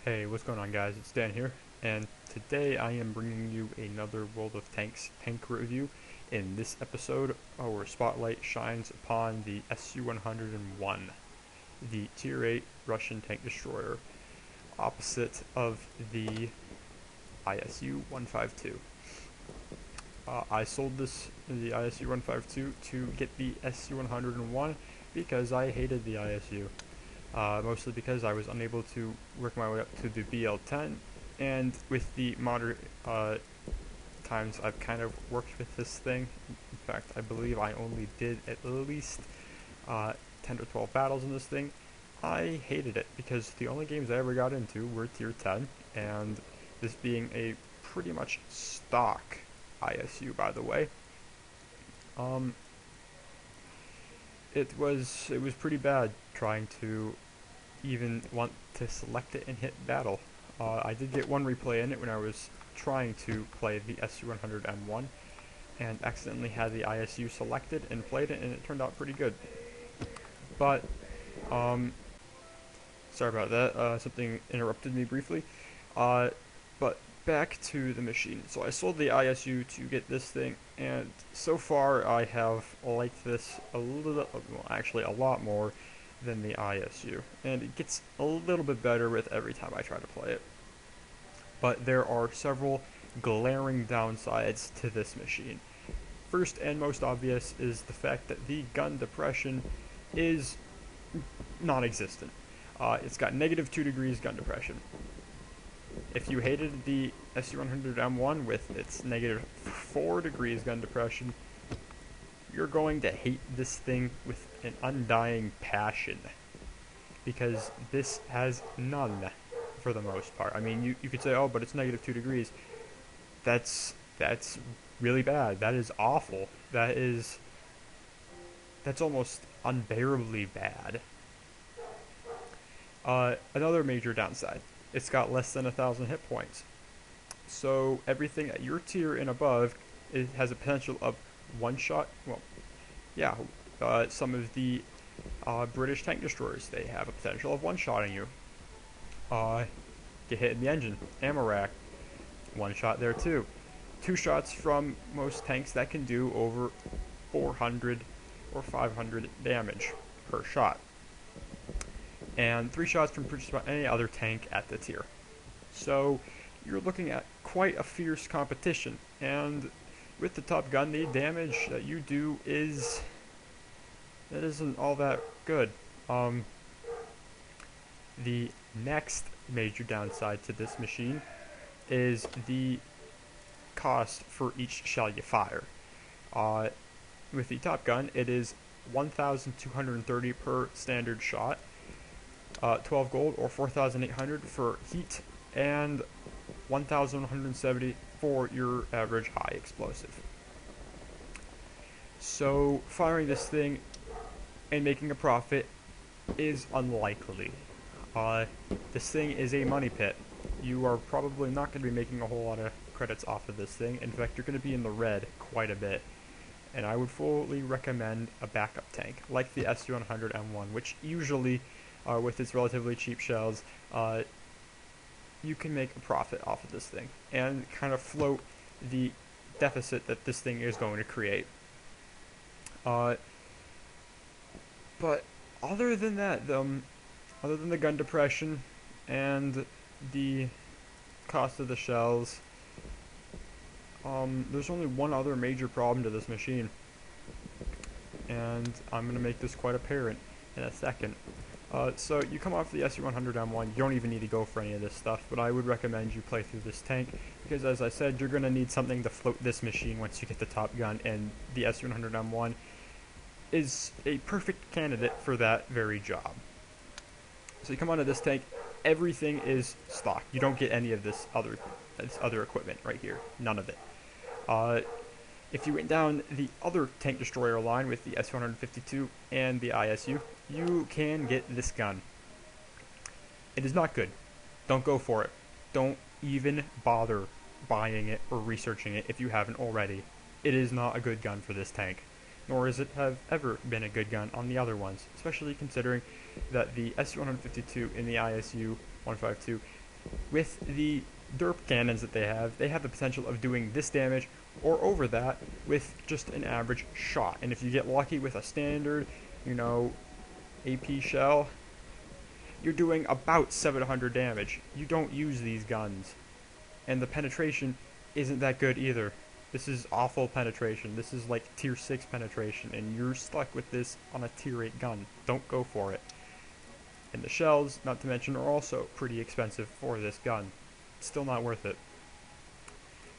Hey, what's going on, guys? It's Dan here, and today I am bringing you another World of Tanks tank review. In this episode, our spotlight shines upon the SU-101, the Tier 8 Russian tank destroyer, opposite of the ISU-152. I sold the ISU-152 to get the SU-101 because I hated the ISU. Mostly because I was unable to work my way up to the BL10, and with the modern times I've kind of worked with this thing. In fact, I believe I only did at least 10 to 12 battles in this thing. I hated it because the only games I ever got into were tier 10, and this being a pretty much stock ISU, by the way. Um, it was pretty bad trying to even want to select it and hit battle. I did get one replay in it when I was trying to play the SU-101 and accidentally had the ISU selected and played it, and it turned out pretty good. But um, sorry about that. Something interrupted me briefly. But back to the machine. So I sold the ISU to get this thing, and so far I have liked this a little, well, actually a lot more than the ISU, and it gets a little bit better with every time I try to play it. But there are several glaring downsides to this machine. First and most obvious is the fact that the gun depression is non-existent. It's got negative 2 degrees gun depression. If you hated the SU-100M1 with its negative 4 degrees gun depression, you're going to hate this thing with an undying passion, because this has none for the most part. I mean, you could say, oh, but it's negative 2 degrees. That's really bad. That is awful. That's almost unbearably bad. Another major downside, it's got less than 1,000 hit points. So everything at your tier and above, it has a potential of one shot. Well, yeah, some of the British tank destroyers, they have a potential of one-shotting you. Get hit in the engine, ammo rack, one shot there too. Two shots from most tanks that can do over 400 or 500 damage per shot. And 3 shots from just about any other tank at the tier. So you're looking at quite a fierce competition, and with the top gun, the damage that you do isn't all that good. The next major downside to this machine is the cost for each shell you fire. With the top gun, it is 1,230 per standard shot, 12 gold or 4,800 for heat, and 1,170 for your average high explosive. So firing this thing and making a profit is unlikely. This thing is a money pit. You are probably not going to be making a whole lot of credits off of this thing. In fact, you're going to be in the red quite a bit. And I would fully recommend a backup tank, like the SU-100M1, which usually, with its relatively cheap shells, you can make a profit off of this thing and kind of float the deficit that this thing is going to create. But other than that, other than the gun depression and the cost of the shells, there's only one other major problem to this machine, and I'm going to make this quite apparent in a second. So you come off the SU-100M1, you don't even need to go for any of this stuff, but I would recommend you play through this tank, because as I said, you're going to need something to float this machine once you get the top gun, and the SU-100M1 is a perfect candidate for that very job. So you come onto this tank, everything is stock. You don't get any of this other equipment right here, none of it. If you went down the other tank destroyer line with the SU-152 and the ISU, you can get this gun. It is not good. Don't go for it. Don't even bother buying it or researching it if you haven't already. It is not a good gun for this tank, nor has it have ever been a good gun on the other ones, especially considering that the SU-152 and the ISU-152 With the derp cannons that they have the potential of doing this damage or over that with just an average shot. And if you get lucky with a standard, you know, AP shell, you're doing about 700 damage. You don't use these guns. And the penetration isn't that good either. This is awful penetration. This is like tier 6 penetration, and you're stuck with this on a tier 8 gun. Don't go for it. And the shells, not to mention, are also pretty expensive for this gun. Still not worth it.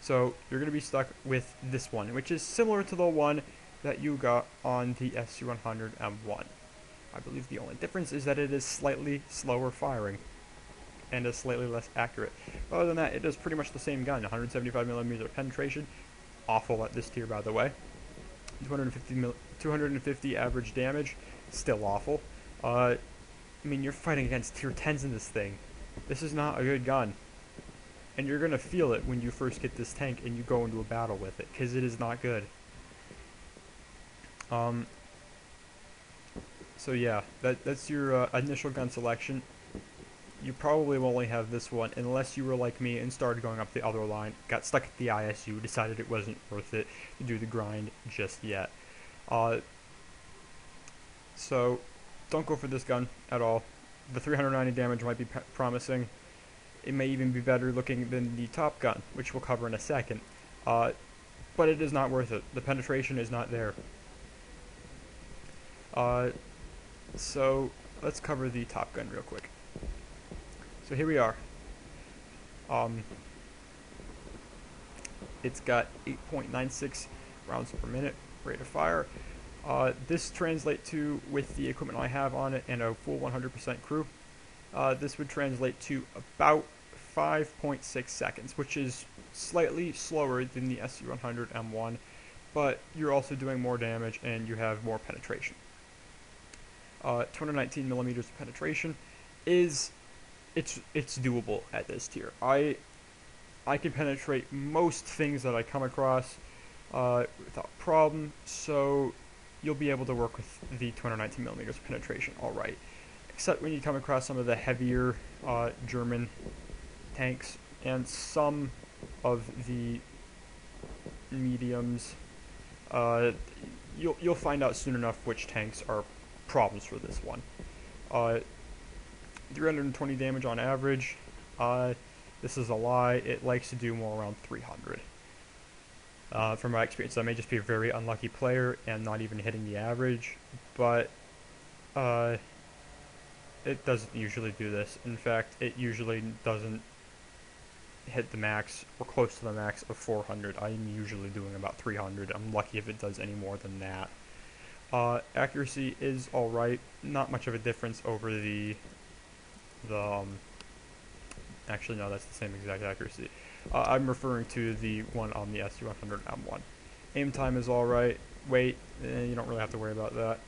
So you're going to be stuck with this one, which is similar to the one that you got on the SU-101. I believe the only difference is that it is slightly slower firing and is slightly less accurate. Other than that, it is pretty much the same gun. 175mm penetration, awful at this tier, by the way. 250 average damage, still awful. I mean, you're fighting against tier 10s in this thing. This is not a good gun. And you're going to feel it when you first get this tank and you go into a battle with it, because it is not good. So yeah, that's your initial gun selection. You probably will only have this one unless you were like me and started going up the other line, got stuck at the ISU, decided it wasn't worth it to do the grind just yet. So don't go for this gun at all. The 390 damage might be promising. It may even be better looking than the Top Gun, which we'll cover in a second. But it is not worth it. The penetration is not there. So let's cover the Top Gun real quick. So here we are. It's got 8.96 rounds per minute rate of fire. This translates to, with the equipment I have on it and a full 100% crew, this would translate to about 5.6 seconds, which is slightly slower than the SU-100M1, but you're also doing more damage and you have more penetration. 219 millimeters of penetration is it's doable at this tier. I can penetrate most things that I come across without problem, so you'll be able to work with the 219 millimeters of penetration all right. Except when you come across some of the heavier German tanks and some of the mediums, you'll find out soon enough which tanks are problems for this one. 320 damage on average. This is a lie. It likes to do more around 300. From my experience, I may just be a very unlucky player and not even hitting the average, but it doesn't usually do this. In fact, it usually doesn't hit the max or close to the max of 400. I'm usually doing about 300. I'm lucky if it does any more than that. Accuracy is alright. Not much of a difference over the actually no, that's the same exact accuracy. I'm referring to the one on the SU-100M1. Aim time is alright. Weight, you don't really have to worry about that.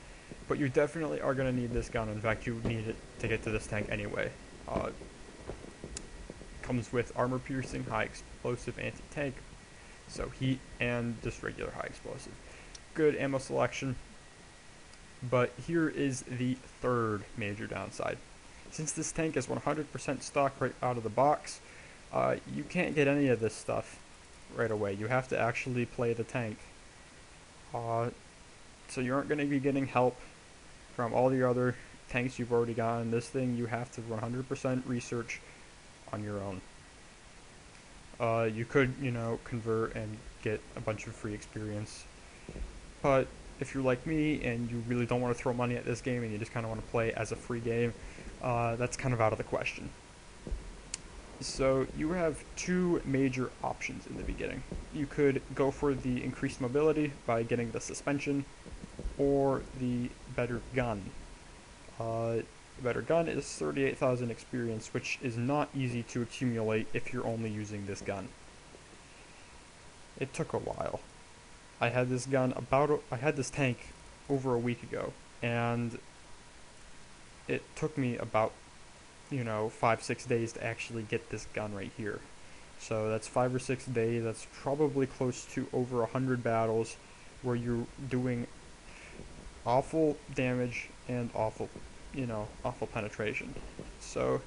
But you definitely are going to need this gun. In fact, you need it to get to this tank anyway. Comes with armor piercing, high explosive anti-tank, so heat and just regular high explosive. Good ammo selection. But here is the third major downside. Since this tank is 100% stock right out of the box, you can't get any of this stuff right away. You have to actually play the tank. So you aren't going to be getting help from all the other tanks you've already gotten. This thing you have to 100% research on your own. You could, convert and get a bunch of free experience. But if you're like me and you really don't want to throw money at this game and you just kind of want to play as a free game, that's kind of out of the question. So you have two major options in the beginning. You could go for the increased mobility by getting the suspension, or the better gun. The better gun is 38,000 experience, which is not easy to accumulate if you're only using this gun. It took a while. I had this tank over a week ago, and it took me about 5-6 days to actually get this gun right here. So that's 5 or 6 days. That's probably close to over 100 battles where you're doing awful damage and awful penetration. So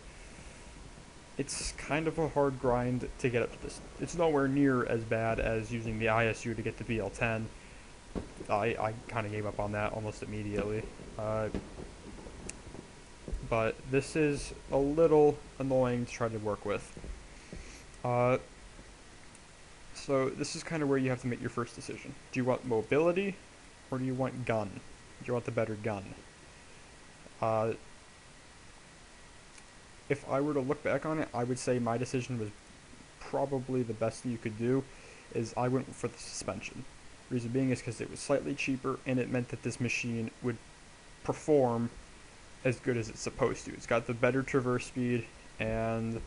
it's kind of a hard grind to get up to this. It's nowhere near as bad as using the ISU to get the BL10. I kind of gave up on that almost immediately. But this is a little annoying to try to work with. So this is kind of where you have to make your first decision. Do you want mobility, or do you want gun? Do you want the better gun? If I were to look back on it, I would say my decision was probably the best you could do, is I went for the suspension. Reason being is because it was slightly cheaper, and it meant that this machine would perform as good as it's supposed to. It's got the better traverse speed, and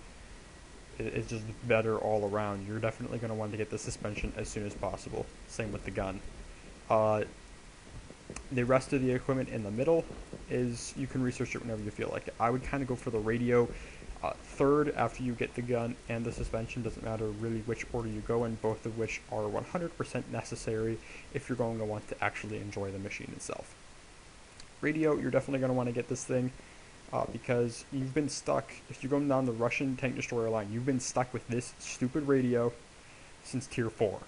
it's just better all around. You're definitely going to want to get the suspension as soon as possible. Same with the gun. The rest of the equipment in the middle is, you can research it whenever you feel like it. I would kind of go for the radio third after you get the gun and the suspension. Doesn't matter really which order you go in, both of which are 100% necessary if you're going to want to actually enjoy the machine itself. Radio, you're definitely going to want to get this thing because you've been stuck, if you're going down the Russian tank destroyer line, you've been stuck with this stupid radio since tier 4.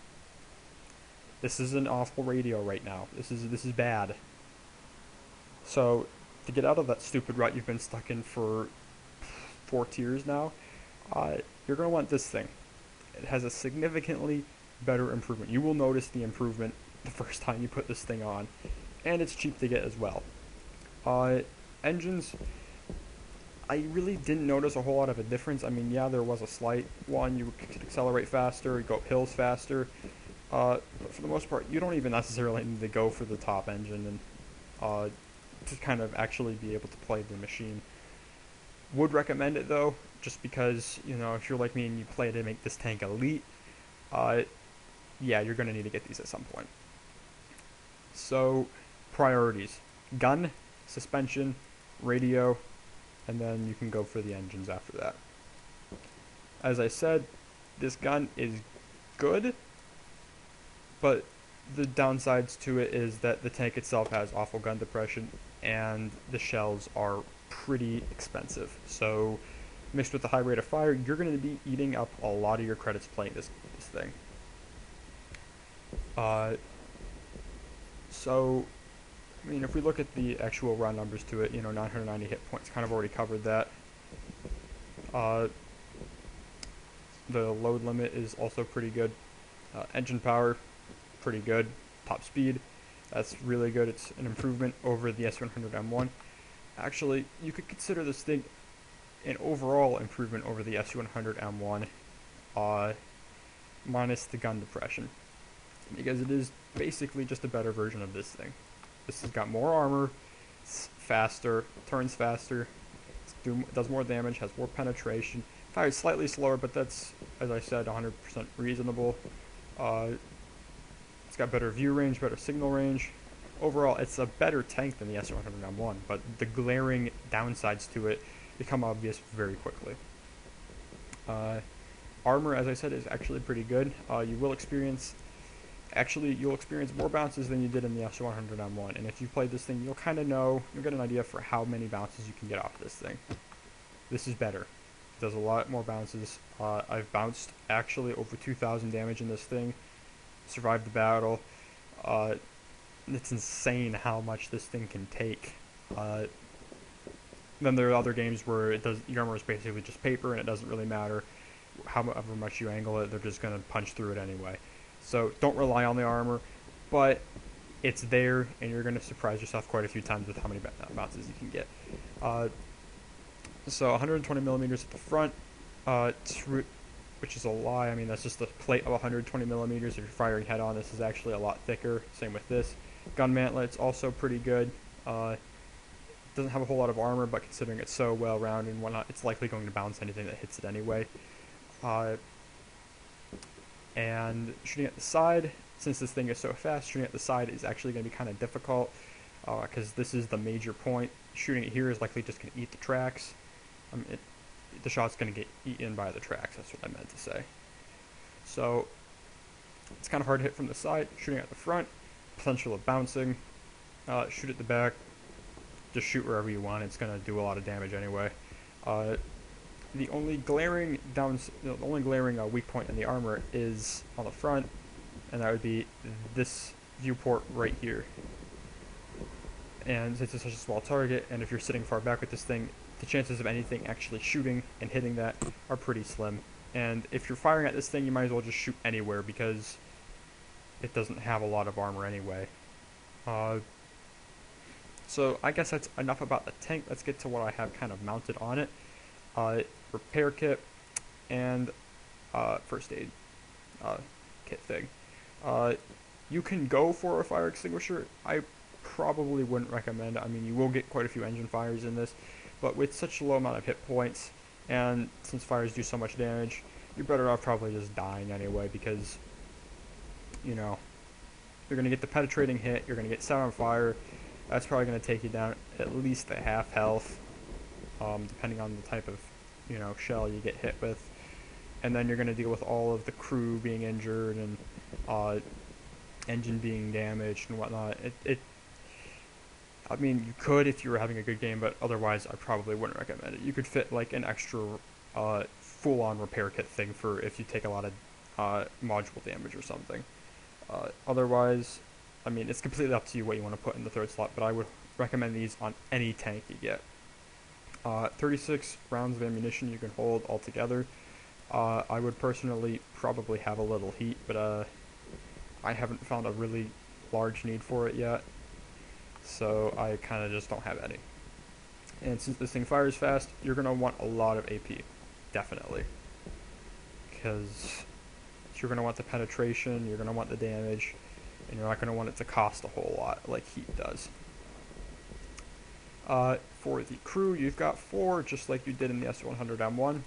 This is an awful radio right now. This is bad. So to get out of that stupid rut you've been stuck in for 4 tiers now, you're going to want this thing. It has a significantly better improvement. You will notice the improvement the first time you put this thing on, and it's cheap to get as well. Engines, I really didn't notice a whole lot of a difference. I mean, yeah, there was a slight one. You could accelerate faster, you go up hills faster. But for the most part, you don't even necessarily need to go for the top engine and to kind of actually be able to play the machine. Would recommend it though, just because, you know, if you're like me and you play to make this tank elite, yeah, you're going to need to get these at some point. So, priorities: gun, suspension, radio, and then you can go for the engines after that. As I said, this gun is good, but the downsides to it is that the tank itself has awful gun depression, and the shells are pretty expensive. So, mixed with the high rate of fire, you're going to be eating up a lot of your credits playing this thing. So, I mean, if we look at the actual raw numbers to it, you know, 990 hit points, kind of already covered that. The load limit is also pretty good. Engine power, pretty good. Top speed, that's really good. It's an improvement over the SU-101. Actually, you could consider this thing an overall improvement over the SU-101, minus the gun depression, because it is basically just a better version of this thing. This has got more armor, it's faster, turns faster, does more damage, has more penetration. Fires slightly slower, but that's, as I said, 100% reasonable. It's got better view range, better signal range. Overall, it's a better tank than the SU-101, but the glaring downsides to it become obvious very quickly. Armor, as I said, is actually pretty good. You'll experience more bounces than you did in the SU-101, and if you've played this thing, you'll kind of know, you'll get an idea for how many bounces you can get off this thing. This is better. It does a lot more bounces. I've bounced actually over 2,000 damage in this thing, survived the battle. It's insane how much this thing can take. Then there are other games where your armor is basically just paper, and it doesn't really matter however much you angle it, they're just going to punch through it anyway. So don't rely on the armor, but it's there, and you're going to surprise yourself quite a few times with how many bounces you can get. So 120 millimeters at the front, which is a lie. I mean, that's just a plate of 120 millimeters. If you're firing head on, this is actually a lot thicker. Same with this. Gun mantlet's also pretty good. Doesn't have a whole lot of armor, but considering it's so well rounded and whatnot, it's likely going to bounce anything that hits it anyway. And shooting at the side, since this thing is so fast, shooting at the side is actually going to be kind of difficult, because this is the major point. Shooting it here is likely just going to eat the tracks. The shot's going to get eaten by the tracks, that's what I meant to say. So, it's kind of hard to hit from the side. Shooting at the front, potential of bouncing. Shoot at the back, just shoot wherever you want, it's going to do a lot of damage anyway. The only glaring weak point in the armor is on the front, and that would be this viewport right here. And since it's such a small target, and if you're sitting far back with this thing, the chances of anything actually shooting and hitting that are pretty slim. And if you're firing at this thing, you might as well just shoot anywhere because it doesn't have a lot of armor anyway. So I guess that's enough about the tank. Let's get to what I have kind of mounted on it. Repair kit and first aid kit thing. You can go for a fire extinguisher. I probably wouldn't recommend. I mean, you will get quite a few engine fires in this, but with such a low amount of hit points, and since fires do so much damage, you're better off probably just dying anyway, because, you know, you're going to get the penetrating hit, you're going to get set on fire. That's probably going to take you down at least a half health, depending on the type of, you know, shell you get hit with. And then you're going to deal with all of the crew being injured and engine being damaged and whatnot. I mean, you could if you were having a good game, but otherwise I probably wouldn't recommend it. You could fit like an extra full-on repair kit thing for if you take a lot of module damage or something. Otherwise, I mean, it's completely up to you what you want to put in the third slot, but I would recommend these on any tank you get. 36 rounds of ammunition you can hold altogether. I would personally probably have a little heat, but I haven't found a really large need for it yet, so I kind of just don't have any. And since this thing fires fast, you're going to want a lot of AP, definitely, because you're going to want the penetration, you're going to want the damage, and you're not going to want it to cost a whole lot like heat does. For the crew, you've got 4, just like you did in the SU-101.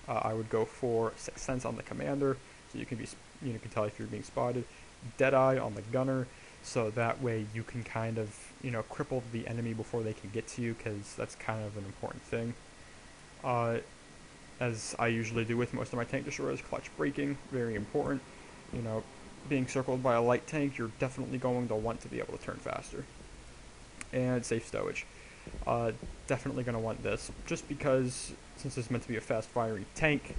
I would go for 6 cents on the commander, so you can tell if you're being spotted. Deadeye on the gunner, so that way you can kind of, cripple the enemy before they can get to you, because that's kind of an important thing. As I usually do with most of my tank destroyers, clutch braking, very important. Being circled by a light tank, you're definitely going to want to be able to turn faster. And safe stowage. Definitely going to want this, just because since it's meant to be a fast-firing tank,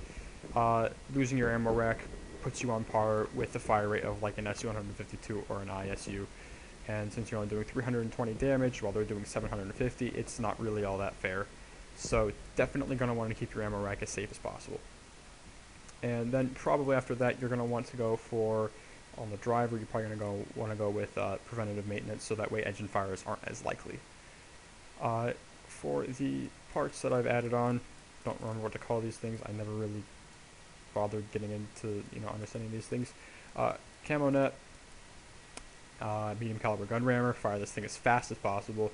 losing your ammo rack puts you on par with the fire rate of like an SU-152 or an ISU, and since you're only doing 320 damage while they're doing 750, it's not really all that fair. So definitely going to want to keep your ammo rack as safe as possible. And then probably after that, you're going to want to go for, on the driver, you're probably going to want to go with preventative maintenance, so that way engine fires aren't as likely. For the parts that I've added on, don't remember what to call these things. I never really bothered getting into understanding these things. Camo net, medium caliber gun rammer, fire this thing as fast as possible,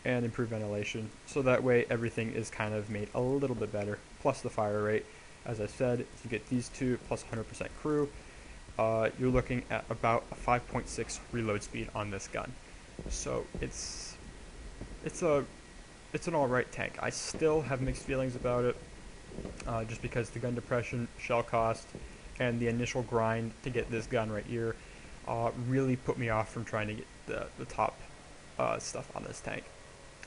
and improve ventilation, so that way everything is kind of made a little bit better. Plus the fire rate, as I said, if you get these two plus 100% crew, you're looking at about a 5.6 reload speed on this gun. So it's an alright tank. I still have mixed feelings about it, just because the gun depression, shell cost, and the initial grind to get this gun right here really put me off from trying to get the top stuff on this tank,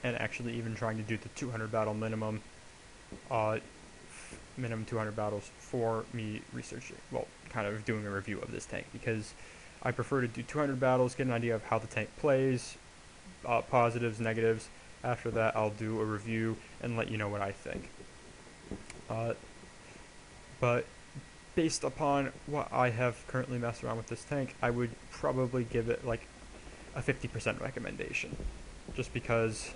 and actually even trying to do the 200 battle minimum 200 battles for me researching, well, kind of doing a review of this tank, because I prefer to do 200 battles, get an idea of how the tank plays, positives, negatives. After that, I'll do a review and let you know what I think. But based upon what I have currently messed around with this tank, I would probably give it like a 50% recommendation, just because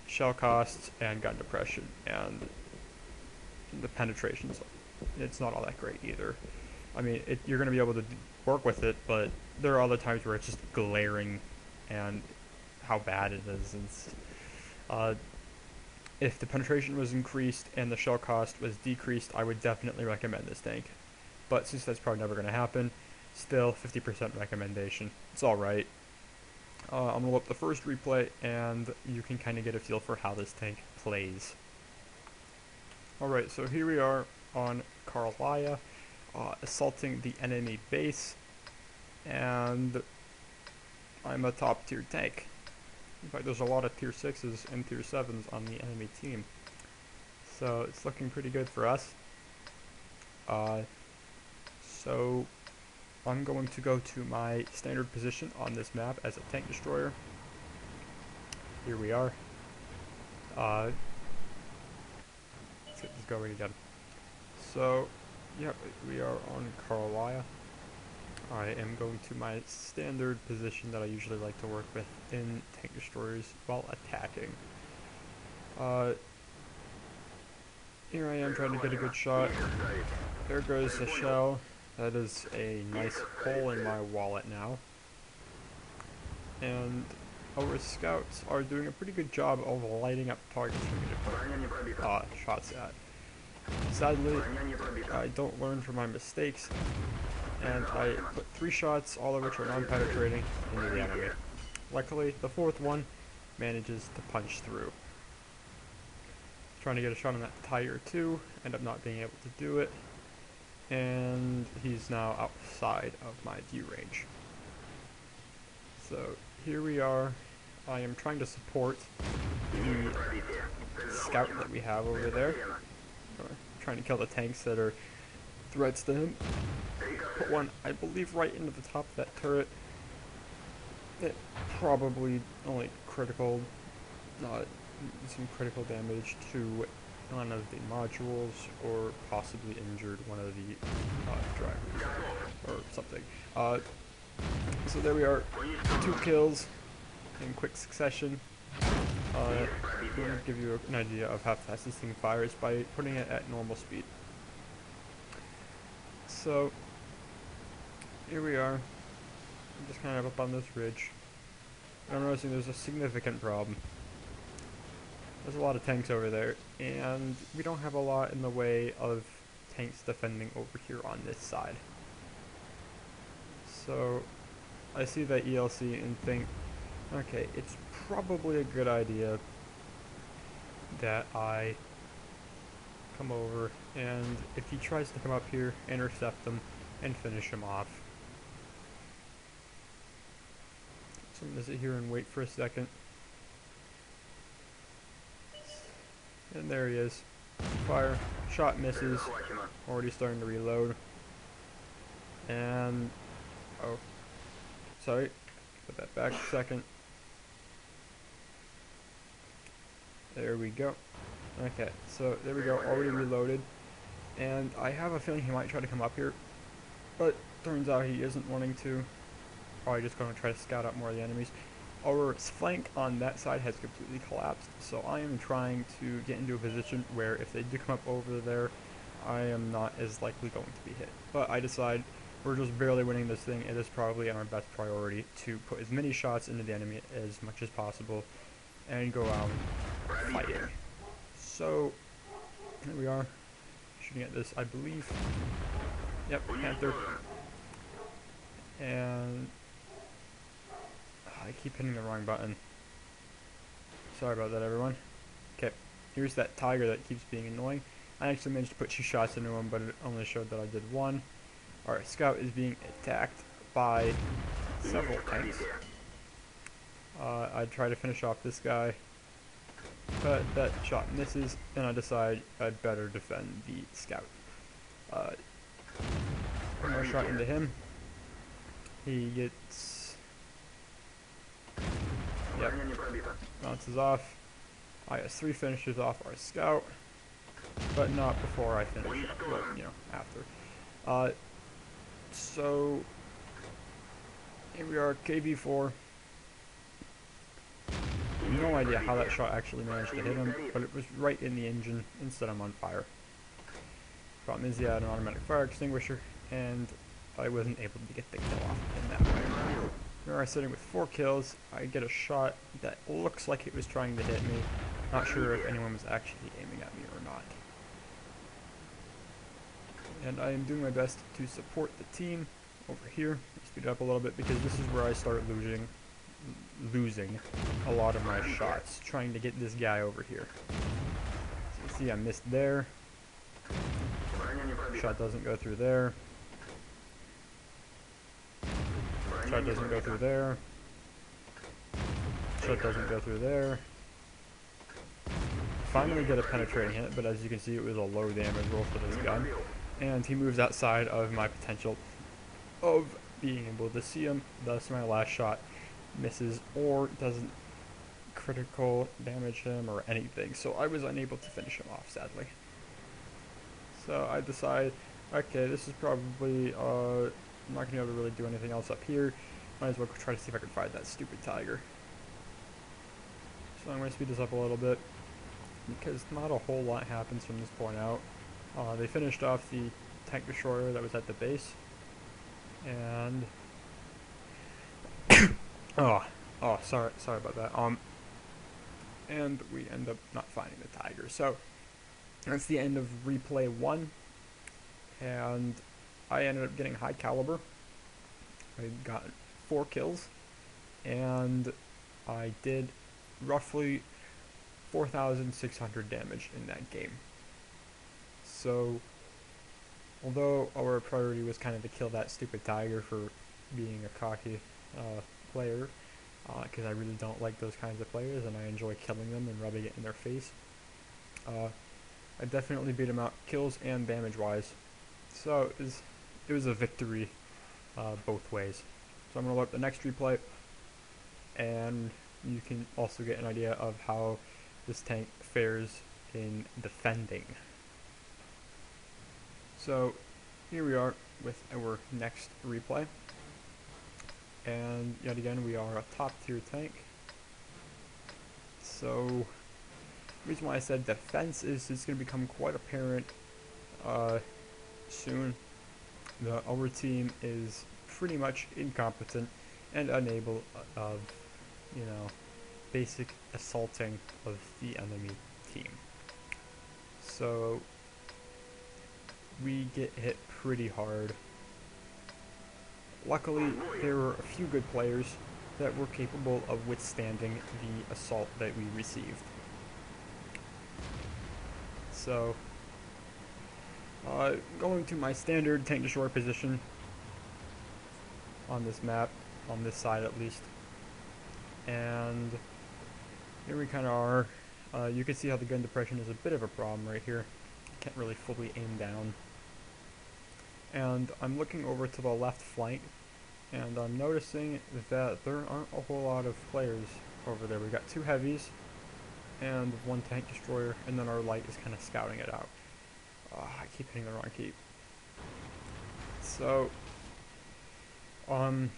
shell costs and gun depression and the penetrations, it's not all that great either. I mean, you're going to be able to work with it, but there are other times where it's just glaring and how bad it is. And if the penetration was increased and the shell cost was decreased, I would definitely recommend this tank. But since that's probably never going to happen, still 50% recommendation. It's alright. I'm going to load up the first replay, and you can kind of get a feel for how this tank plays. Alright, so here we are on Karlaya, assaulting the enemy base, and I'm a top tier tank. In fact, there's a lot of tier 6s and tier 7s on the enemy team. So it's looking pretty good for us. So I'm going to go to my standard position on this map as a tank destroyer. Here we are. Let's get this going again. So, yep, we are on Carlisle. I am going to my standard position that I usually like to work with in tank destroyers while attacking. Here I am trying to get a good shot. There goes the shell. That is a nice hole in my wallet now. And our scouts are doing a pretty good job of lighting up targets for me to put shots at. Sadly, I don't learn from my mistakes, and I put 3 shots, all of which are non-penetrating, into the enemy. Luckily, the 4th one manages to punch through. Trying to get a shot on that Tiger 2, end up not being able to do it, and he's now outside of my view range. So here we are. I am trying to support the scout that we have over there. Trying to kill the tanks that are threats to him. Put one, I believe, right into the top of that turret. It probably only critical, some critical damage to one of the modules, or possibly injured one of the drivers or something. So there we are, 2 kills in quick succession. I'm going to give you an idea of how fast this thing fires by putting it at normal speed. So here we are. I'm just kind of up on this ridge. I'm noticing there's a significant problem. There's a lot of tanks over there, and we don't have a lot in the way of tanks defending over here on this side. So I see that ELC and think, okay, it's probably a good idea that I come over, and if he tries to come up here, intercept him and finish him off. So I'm going to sit here and wait for a second. And there he is. Fire. Shot misses. Already starting to reload. And... oh. Sorry. Put that back a second. There we go. Okay, so there we go. Already reloaded. And I have a feeling he might try to come up here. But turns out he isn't wanting to. Probably just going to try to scout out more of the enemies. Our flank on that side has completely collapsed, so I am trying to get into a position where if they do come up over there, I am not as likely going to be hit. But I decide we're just barely winning this thing. It is probably our best priority to put as many shots into the enemy as much as possible and go out fighting. So, here we are, shooting at this, I believe. Yep, Panther. And I keep hitting the wrong button. Sorry about that, everyone. Okay, here's that Tiger that keeps being annoying. I actually managed to put 2 shots into him, but it only showed that I did 1. Our scout is being attacked by several tanks. I try to finish off this guy, but that shot misses, and I decide I'd better defend the scout. One more shot into him. He gets... yep, bounces off. IS-3 finishes off our scout, but not before I finish up, but, you know, after. So, here we are, KB4. No idea how that shot actually managed to hit him, but it was right in the engine instead of on fire. Problem is he had an automatic fire extinguisher, and I wasn't able to get the kill off in that way. We are sitting with 4 kills. I get a shot that looks like it was trying to hit me. Not sure if anyone was actually aiming at me or not. And I am doing my best to support the team over here. Speed it up a little bit because this is where I start losing a lot of my shots, trying to get this guy over here. So you see I missed there. Shot doesn't go through there. Shot doesn't go through there. Shot doesn't go through there. finally get a penetrating hit, but as you can see, it was a low damage roll for this gun. And he moves outside of my potential of being able to see him, thus my last shot misses or doesn't critical damage him or anything, so I was unable to finish him off, sadly. So I decide, okay, this is probably, I'm not going to be able to really do anything else up here, might as well try to see if I can find that stupid tiger. So I'm going to speed this up a little bit, because not a whole lot happens from this point out. They finished off the tank destroyer that was at the base, and sorry about that. And we end up not finding the tiger. So that's the end of replay 1, and I ended up getting high caliber. I got 4 kills, and I did roughly 4,600 damage in that game. So although our priority was kind of to kill that stupid tiger for being a cocky player, because I really don't like those kinds of players and I enjoy killing them and rubbing it in their face, I definitely beat him out kills and damage wise. So it was a victory both ways. So I'm going to load up the next replay, and you can also get an idea of how this tank fares in defending. So here we are with our next replay, and yet again we are a top tier tank. So the reason why I said defense is it's going to become quite apparent soon. Our team is pretty much incompetent and unable of, basic assaulting of the enemy team. So we get hit pretty hard. Luckily, there were a few good players that were capable of withstanding the assault that we received. So, going to my standard tank destroyer position on this map, on this side at least, and here we kind of are. You can see how the gun depression is a bit of a problem right here. Can't really fully aim down. And I'm looking over to the left flank, and I'm noticing that there aren't a whole lot of players over there. We got 2 heavies and 1 tank destroyer, and then our light is kind of scouting it out. I keep hitting the wrong key. So, the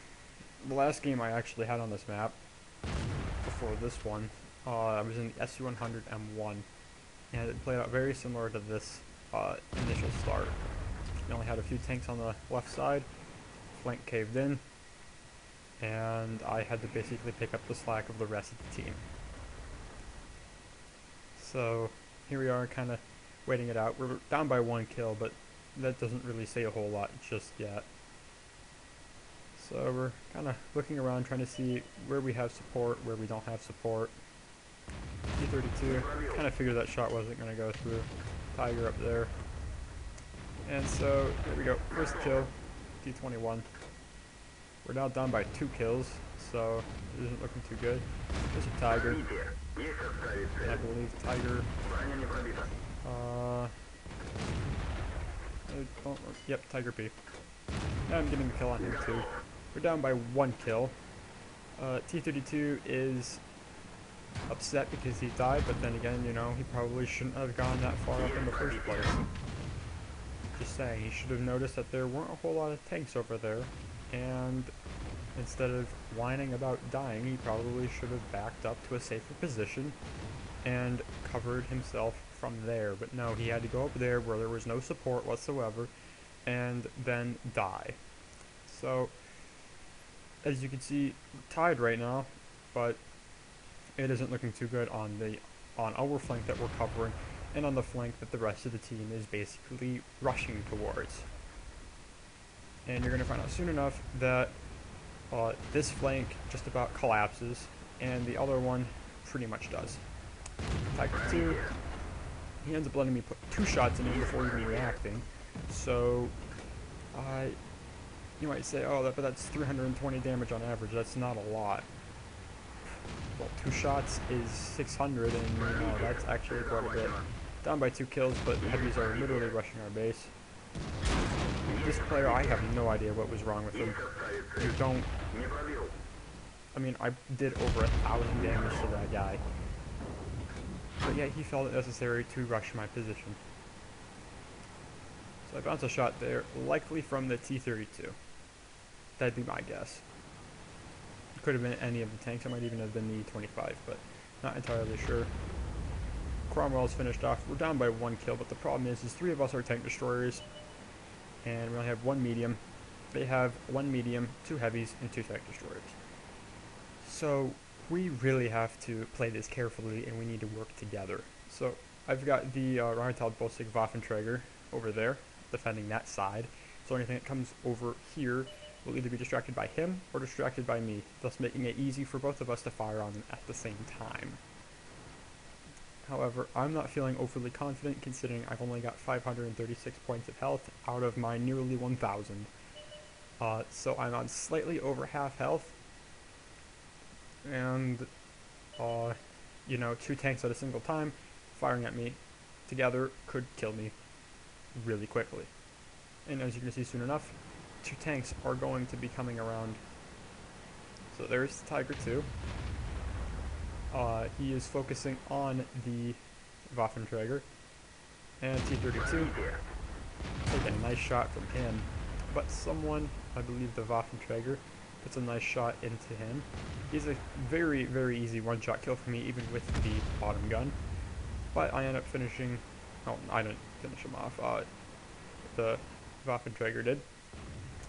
last game I actually had on this map, before this one, I was in the SU-101, and it played out very similar to this initial start. We only had a few tanks on the left side, flank caved in, and I had to basically pick up the slack of the rest of the team. So here we are, kind of waiting it out. We're down by 1 kill, but that doesn't really say a whole lot just yet. So we're kind of looking around, trying to see where we have support, where we don't have support. T-32, kind of figured that shot wasn't going to go through. Tiger up there. And so, here we go, first kill, T-21. We're now down by 2 kills, so it isn't looking too good. There's a tiger. And I believe tiger, yep, tiger P. Now I'm getting a kill on him too. We're down by 1 kill. T-32 is upset because he died, but then again, he probably shouldn't have gone that far up in the first place. Just saying, he should have noticed that there weren't a whole lot of tanks over there, and instead of whining about dying, he probably should have backed up to a safer position and covered himself from there. But no, he had to go up there where there was no support whatsoever and then die. So, as you can see, tied right now, but it isn't looking too good on our flank that we're covering, and on the flank that the rest of the team is basically rushing towards. And you're going to find out soon enough that this flank just about collapses, and the other one pretty much does. Tiger 2, he ends up letting me put 2 shots in him before even reacting, so you might say, oh, but that's 320 damage on average, that's not a lot. well, 2 shots is 600, and you know, that's actually quite a bit. Down by 2 kills, but heavies are literally rushing our base. This player, I have no idea what was wrong with him. You don't... I mean, I did over 1,000 damage to that guy. But yet he felt it necessary to rush my position. So I bounced a shot there, likely from the T-32. That'd be my guess. It could have been any of the tanks, it might even have been the E-25, but not entirely sure. Cromwell's finished off. We're down by 1 kill, but the problem is 3 of us are tank destroyers, and we only have 1 medium. They have 1 medium, 2 heavies, and 2 tank destroyers. So we really have to play this carefully, and we need to work together. So I've got the Rheinmetall-Bossig Waffenträger over there, defending that side. So anything that comes over here will either be distracted by him or distracted by me, thus making it easy for both of us to fire on them at the same time. However, I'm not feeling overly confident considering I've only got 536 points of health out of my nearly 1,000. So I'm on slightly over half health, and you know, 2 tanks at a single time firing at me together could kill me really quickly. And as you can see soon enough, 2 tanks are going to be coming around. So there's Tiger 2. He is focusing on the Waffenträger, and T-32 taking a nice shot from him, but someone, I believe the Waffenträger, puts a nice shot into him. He's a very, very easy one-shot kill for me, even with the bottom gun, but I end up finishing, oh, I didn't finish him off, the Waffenträger did,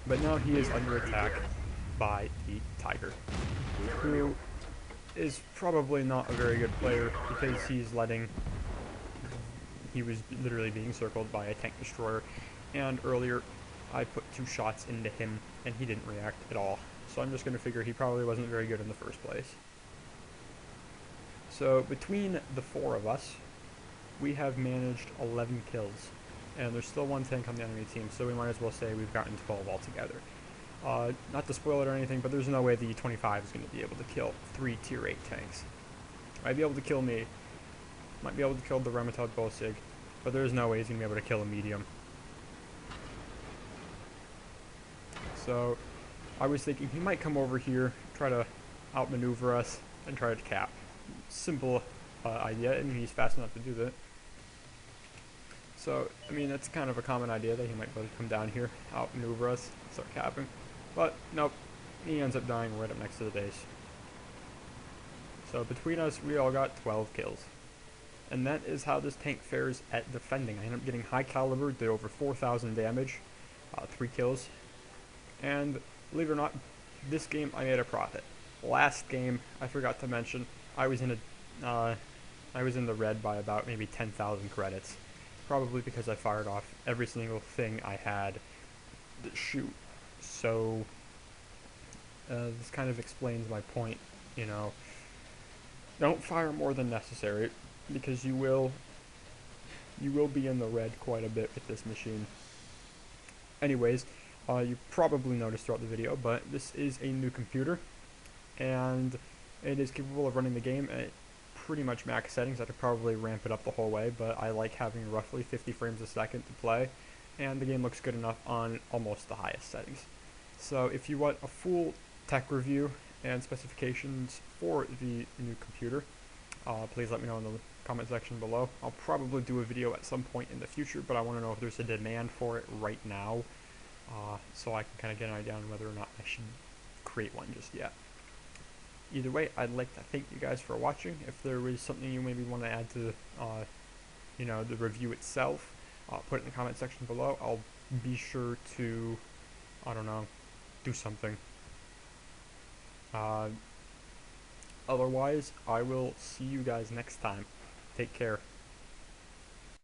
but now he is under attack by the Tiger, who is probably not a very good player because he was literally being circled by a tank destroyer, and earlier I put 2 shots into him and he didn't react at all. So I'm just going to figure he probably wasn't very good in the first place. So between the 4 of us, we have managed 11 kills, and there's still 1 tank on the enemy team, so we might as well say we've gotten 12 altogether. Not to spoil it or anything, but there's no way the 25 is going to be able to kill 3 tier 8 tanks. Might be able to kill me, might be able to kill the Rheinmetall-Bossig, but there's no way he's going to be able to kill a medium. So I was thinking he might come over here, try to outmaneuver us, and try to cap. Simple idea, and he's fast enough to do that. So, I mean, that's kind of a common idea that he might be able to come down here, outmaneuver us, start capping. But, nope, he ends up dying right up next to the base. So between us, we all got 12 kills. And that is how this tank fares at defending. I end up getting high caliber, did over 4,000 damage, 3 kills. And, believe it or not, this game I made a profit. Last game, I forgot to mention, I was in the red by about maybe 10,000 credits. Probably because I fired off every single thing I had to shoot. So this kind of explains my point, you know. Don't fire more than necessary, because you will be in the red quite a bit with this machine. Anyways, you probably noticed throughout the video, but this is a new computer, and it is capable of running the game at pretty much max settings. I could probably ramp it up the whole way, but I like having roughly 50 frames a second to play, and the game looks good enough on almost the highest settings. So if you want a full tech review and specifications for the new computer, please let me know in the comment section below. I'll probably do a video at some point in the future, but I want to know if there's a demand for it right now, so I can kind of get an idea on whether or not I should create one just yet. Either way, I'd like to thank you guys for watching. If there was something you maybe want to add to, you know, the review itself, put it in the comment section below. I'll be sure to, I don't know, do something. Otherwise, I will see you guys next time. Take care.